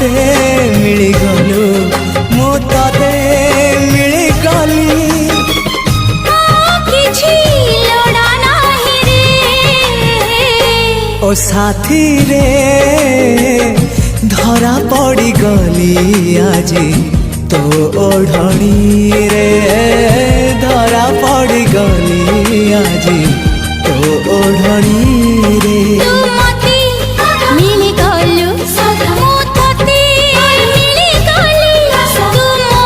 मते मिलिगलु मु तते मिलिगली ओ साथी रे धरा पड़ी गली आजी तो ओढ़नी रे धरा पड़ी गली आजी तो ओढ़नी